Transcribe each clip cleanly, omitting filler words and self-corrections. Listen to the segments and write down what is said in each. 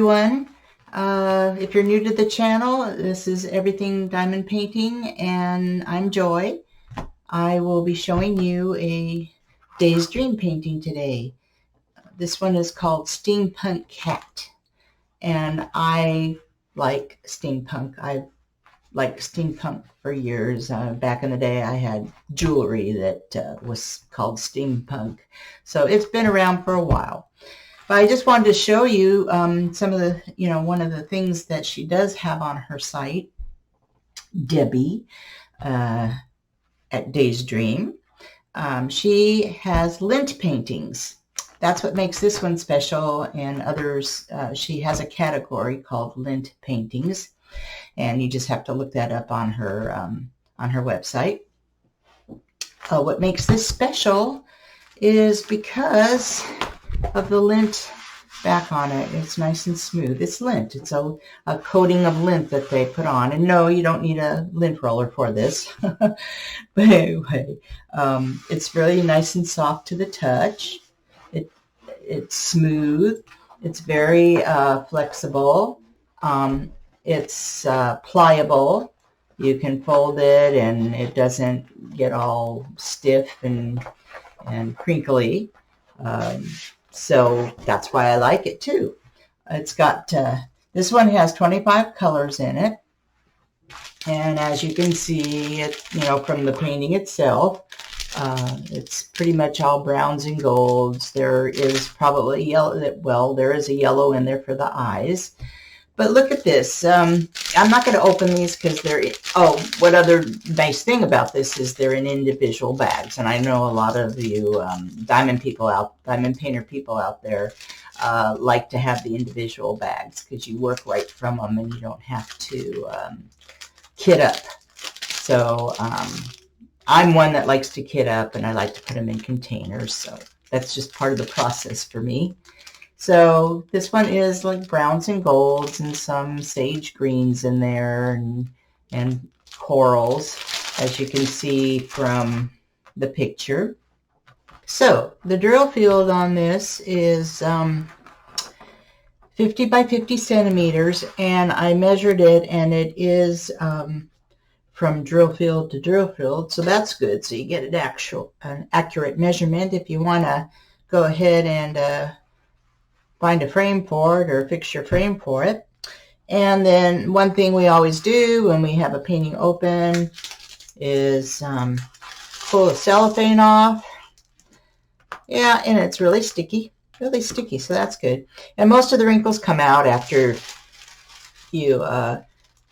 everyone. If you're new to the channel, this is Everything Diamond Painting, and I'm Joy. I will be showing you a Day's Dream painting today. This one is called Steampunk Cat, and I like steampunk. I've liked steampunk for years. Back in the day, I had jewelry that was called steampunk, so it's been around for a while. But I just wanted to show you some of the, one of the things that she does have on her site, Debbie, at Day's Dream. She has lint paintings. That's what makes this one special, and others, she has a category called lint paintings, and you just have to look that up on her website. What makes this special is because of the lint back on it. It's nice and smooth. It's lint. It's a coating of lint that they put on. And no, you don't need a lint roller for this. But anyway, it's really nice and soft to the touch. It's smooth. It's very flexible. It's pliable. You can fold it and it doesn't get all stiff and crinkly. So that's why I like it too. It's got, this one has 25 colors in it. And as you can see, from the painting itself, it's pretty much all browns and golds. There is probably yellow, well, there is a yellow in there for the eyes. But look at this. I'm not going to open these because they're, what other nice thing about this is they're in individual bags. And I know a lot of you diamond painter people out there like to have the individual bags because you work right from them and you don't have to kit up. So I'm one that likes to kit up, and I like to put them in containers. So that's just part of the process for me. So this one is like browns and golds and some sage greens in there and corals, as you can see from the picture. So the drill field on this is 50 by 50 centimeters, and I measured it, and it is from drill field to drill field, so that's good. So you get an accurate measurement if you want to go ahead and find a frame for it or fix your frame for it. And then one thing we always do when we have a painting open is pull the cellophane off. Yeah, and it's really sticky, so that's good. And most of the wrinkles come out after you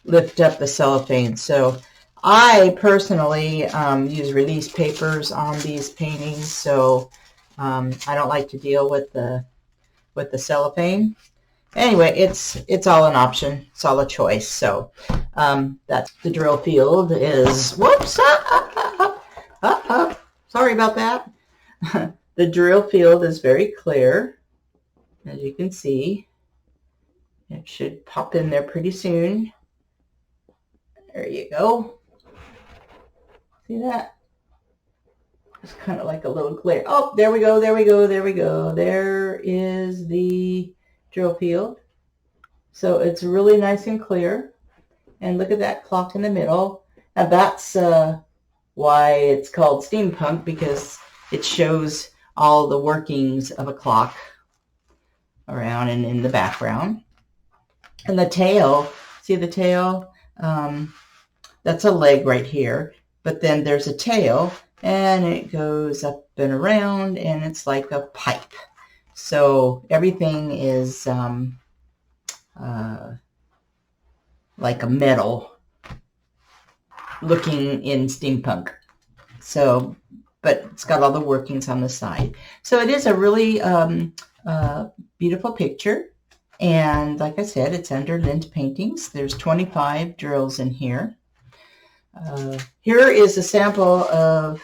lift up the cellophane. So I personally use release papers on these paintings, so I don't like to deal with the cellophane. Anyway, it's all an option. It's all a choice. So that's the drill field is, whoops, sorry about that. The drill field is very clear, as you can see. It should pop in there pretty soon. There you go. See that? It's kind of like a little glare. Oh, there we go, there we go, there we go. There is the drill field. So it's really nice and clear. And look at that clock in the middle. Now that's why it's called steampunk, because it shows all the workings of a clock around and in the background. And the tail, see the tail? That's a leg right here. But then there's a tail, and it goes up and around, and it's like a pipe. So everything is like a metal looking in steampunk. So, but it's got all the workings on the side. So it is a really beautiful picture. And like I said, it's under lint paintings. There's 25 drills in here. Here is a sample of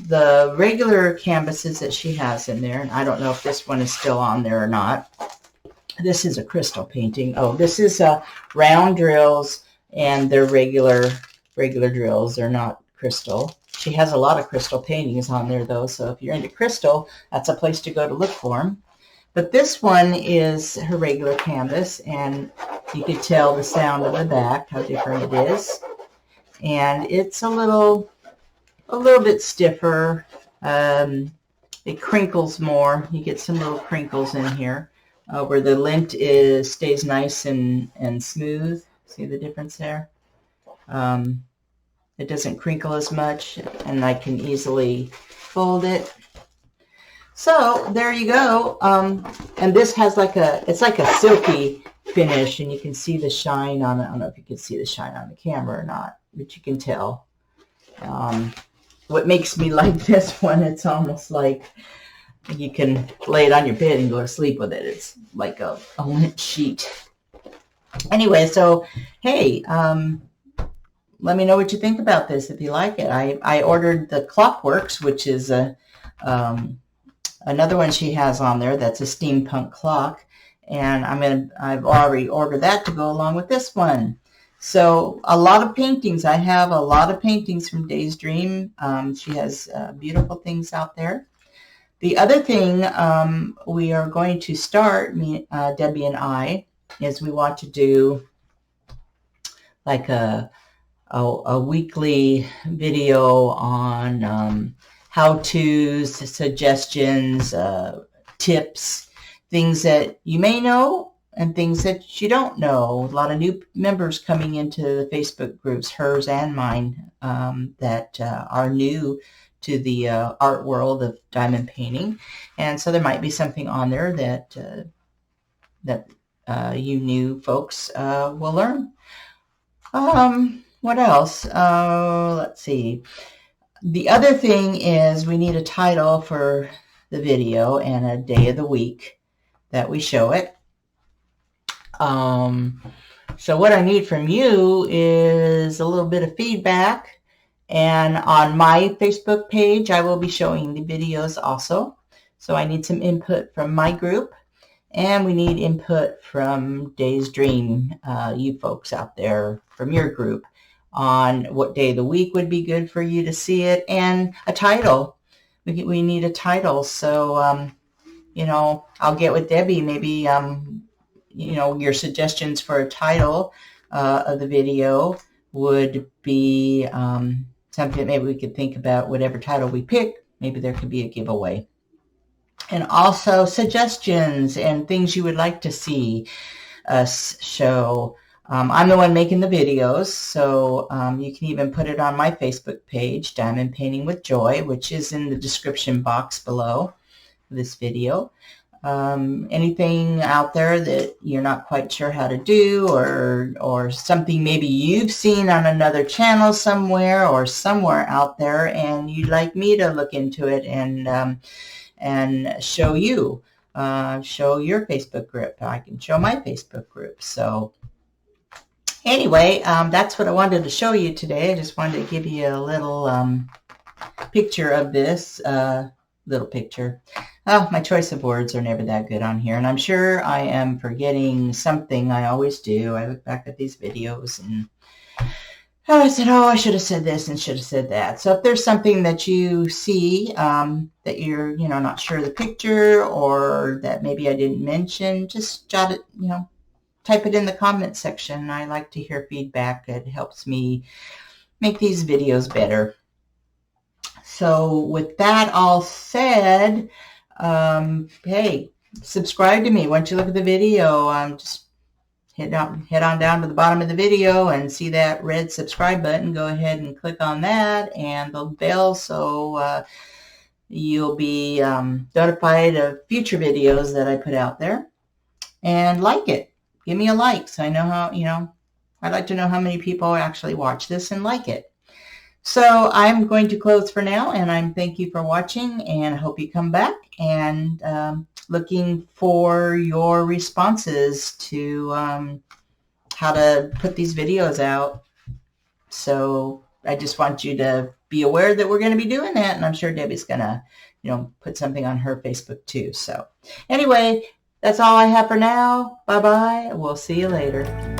the regular canvases that she has in there, and I don't know if this one is still on there or not. This is a crystal painting. Oh, this is round drills, and they're regular drills. They're not crystal. She has a lot of crystal paintings on there, though, so if you're into crystal, that's a place to go to look for them. But this one is her regular canvas, and you can tell the sound of the back, how different it is. And it's a little bit stiffer. It crinkles more. You get some little crinkles in here where the lint stays nice and smooth. See the difference there? It doesn't crinkle as much, and I can easily fold it. So there you go. And this has it's like a silky finish, and you can see the shine on it. I don't know if you can see the shine on the camera or not, but you can tell. What makes me like this one, it's almost like you can lay it on your bed and go to sleep with it. It's like a lint sheet. Anyway, so hey, let me know what you think about this if you like it. I ordered the Clockworks, which is another one she has on there. That's a steampunk clock, and I've already ordered that to go along with this one. So a lot of paintings. I have a lot of paintings from Day's Dream. She has beautiful things out there. The other thing we are going to start, Debbie and I, is we want to do like a weekly video on how-tos, suggestions, tips, things that you may know and things that you don't know. A lot of new members coming into the Facebook groups, hers and mine, that are new to the art world of diamond painting. And so there might be something on there that you new folks will learn. What else? Let's see. The other thing is we need a title for the video and a day of the week that we show it. So what I need from you is a little bit of feedback, and on my Facebook page I will be showing the videos also. So I need some input from my group, and we need input from Day's Dream, you folks out there from your group, on what day of the week would be good for you to see it, and a title. We need a title. So, you know, I'll get with Debbie. Maybe, you know, your suggestions for a title of the video would be something that maybe we could think about. Whatever title we pick, maybe there could be a giveaway. And also suggestions and things you would like to see us show. I'm the one making the videos, so you can even put it on my Facebook page, Diamond Painting with Joy, which is in the description box below this video. Anything out there that you're not quite sure how to do, or something maybe you've seen on another channel somewhere or somewhere out there, and you'd like me to look into it and show you, show your Facebook group. I can show my Facebook group. So anyway, that's what I wanted to show you today. I just wanted to give you a little picture of this, little picture. Oh, my choice of words are never that good on here, and I'm sure I am forgetting something. I always do. I look back at these videos and I said, oh, I should have said this and should have said that. So if there's something that you see that you're, you know, not sure of the picture, or that maybe I didn't mention, just jot it, you know, type it in the comment section. I like to hear feedback. It helps me make these videos better. So with that all said, hey, subscribe to me. Once you look at the video, just head on down to the bottom of the video and see that red subscribe button. Go ahead and click on that and the bell, so you'll be notified of future videos that I put out there. And like it. Give me a like, so I know how, you know, I'd like to know how many people actually watch this and like it. So I'm going to close for now, and I'm thank you for watching, and I hope you come back, and looking for your responses to how to put these videos out. So I just want you to be aware that we're going to be doing that, and I'm sure Debbie's going to, you know, put something on her Facebook too. So anyway, that's all I have for now. Bye-bye. We'll see you later.